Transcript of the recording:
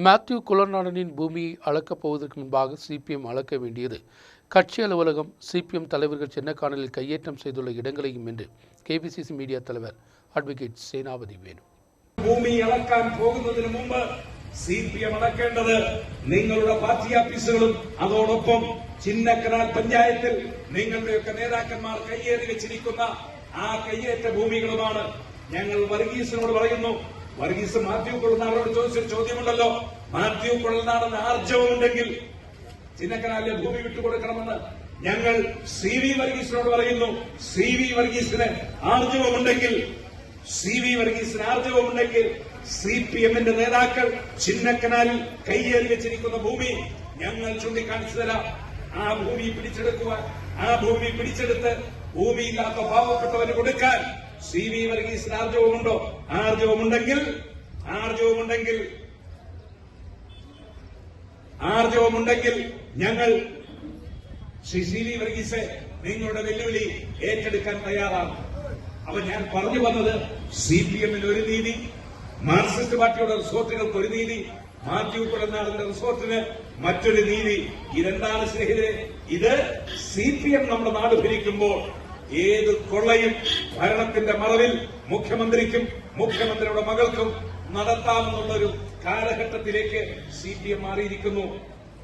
Matthew குலநாடனின் பூமியை அளக்கப் போவதற்கு முன்பாக சிபிஎம் அளக்க வேண்டியது கட்சி அலுவலகம், சிபிஎம் தலைவர்கள் சின்னக்கானலில் கையேற்றம் செய்துள்ள இடங்களையும் என்று കെപിസിസി മീഡിയ தலைவர் അഡ്വക്കേറ്റ് സേനാപതി വേണു. ഭൂമി അളക്കാൻ പോകുന്നതിന് മുമ്പ് സിപിഎം അളക്കേണ്ടത് നിങ്ങളുടെ പാർട്ടി ഓഫീസുകളും അതോടൊപ്പം ചിന്നക്കനാൽ പഞ്ചായത്തിൽ നിങ്ങളുടെയൊക്കെ നേതാക്കന്മാർ കയ്യേറി വെച്ചിരിക്കുന്ന ആ കയ്യേറ്റ ഭൂമികളുമാണ്. ഞങ്ങൾ വർഗീസിനോട് പറയുന്നു, വർഗീസ് മാത്യു കുഴൽനാടോട് ചോദിച്ചൊരു ചോദ്യമുണ്ടല്ലോ, മാത്യു കുഴൽനാടന് ആർജവമുണ്ടെങ്കിൽ ചിന്നക്കനാലിലെ ഭൂമി വിട്ടുകൊടുക്കണമെന്ന് ഞങ്ങൾ സി വി വർഗീസിനോട് പറയുന്നു. സി വി വർഗീസിന് ആർജവമുണ്ടെങ്കിൽ സിപിഎമ്മിന്റെ നേതാക്കൾ ചിന്നക്കനാലിൽ കയ്യേറി വെച്ചിരിക്കുന്ന ഭൂമി ഞങ്ങൾ ചൂണ്ടിക്കാണിച്ചു തരാം. ആ ഭൂമി പിടിച്ചെടുക്കുവാൻ, ആ ഭൂമി പിടിച്ചെടുത്ത് ഭൂമിയില്ലാത്ത പാവപ്പെട്ടവന് കൊടുക്കാൻ സി വി വർഗീസിന് ആർജവമുണ്ടോ? ആർജവമുണ്ടെങ്കിൽ ഞങ്ങൾ സി വി വർഗീസ് നിങ്ങളുടെ വെല്ലുവിളി ഏറ്റെടുക്കാൻ തയ്യാറാണ്. അപ്പൊ ഞാൻ പറഞ്ഞു വന്നത്, സിപിഎമ്മിന് ഒരു നീതി, മാർക്സിസ്റ്റ് പാർട്ടിയുടെ റിസോർട്ടുകൾക്ക് ഒരു നീതി, മാത്യു കുഴൽനാടന്റെ റിസോർട്ടിന് മറ്റൊരു നീതി. ഇതെന്താണ് സ്നേഹിതരെ? ഇത് സിപിഎം നമ്മുടെ നാട് ഭരിക്കുമ്പോൾ ഏത് കൊള്ളയും ഭരണത്തിന്റെ മറവിൽ മുഖ്യമന്ത്രിക്കും മുഖ്യമന്ത്രിയുടെ മകൾക്കും നടത്താമെന്നുള്ളൊരു കാലഘട്ടത്തിലേക്ക് സിപിഎം മാറിയിരിക്കുന്നു.